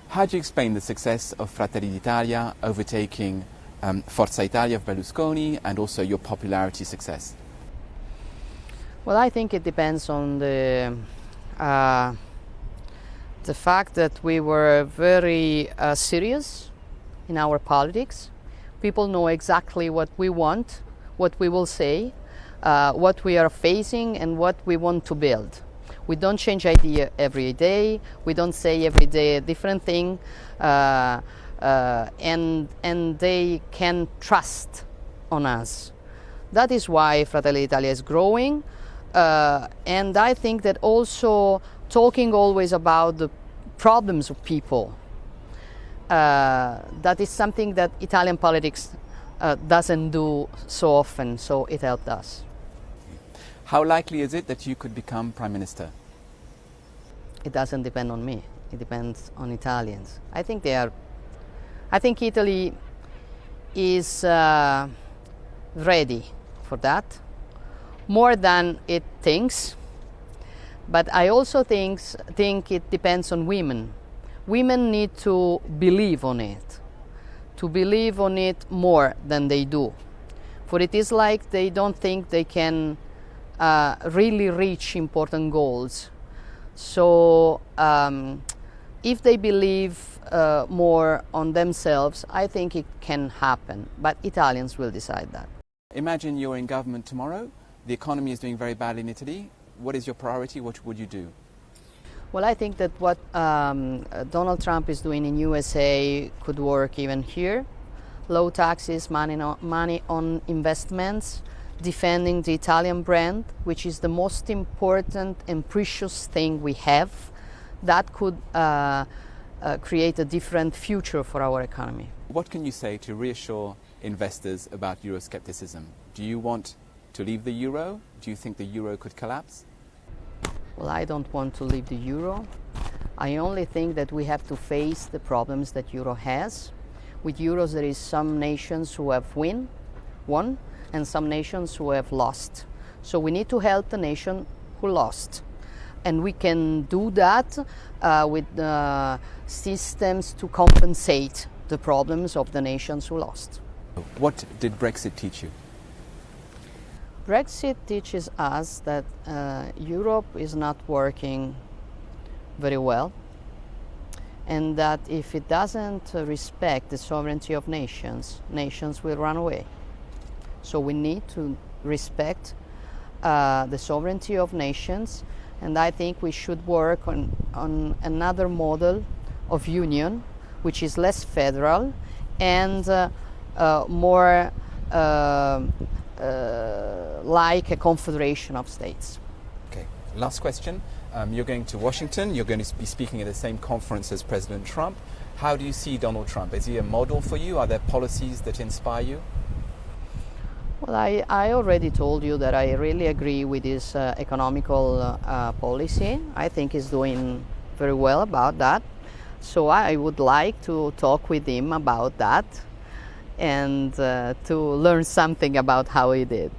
How do you explain the success of Fratelli d'Italia overtaking Forza Italia of Berlusconi and also your popularity success? Well, I think it depends on the fact that we were very serious in our politics. People know exactly what we want, what we will say, what we are facing and what we want to build. We don't change idea every day. We don't say every day a different thing, and they can trust on us. That is why Fratelli d'Italia is growing, and I think that also talking always about the problems of people. That is something that Italian politics doesn't do so often, so it helped us. How likely is it that you could become Prime Minister? It doesn't depend on me. It depends on Italians. I think Italy is ready for that, more than it thinks. But I also think it depends on women. Women need to believe on it more than they do. For it is like they don't think they can really reach important goals. So if they believe more on themselves, I think it can happen. But Italians will decide that. Imagine you're in government tomorrow. The economy is doing very badly in Italy. What is your priority? What would you do? Well, I think that what Donald Trump is doing in USA could work even here. Low taxes, money on investments, defending the Italian brand, which is the most important and precious thing we have. That could create a different future for our economy. What can you say to reassure investors about Euroscepticism? Do you want to leave the euro? Do you think the euro could collapse? Well, I don't want to leave the euro. I only think that we have to face the problems that euro has. With euros, there is some nations who have won, and some nations who have lost. So we need to help the nation who lost. And we can do that with systems to compensate the problems of the nations who lost. What did Brexit teach you? Brexit teaches us that Europe is not working very well, and that if it doesn't respect the sovereignty of nations, nations will run away. So we need to respect the sovereignty of nations, and I think we should work on another model of union, which is less federal and more like a confederation of states. Okay, last question. You're going to Washington. You're going to be speaking at the same conference as President Trump. How do you see Donald Trump? Is he a model for you? Are there policies that inspire you? Well, I already told you that I really agree with his economical policy. I think he's doing very well about that. So I would like to talk with him about that and to learn something about how he did.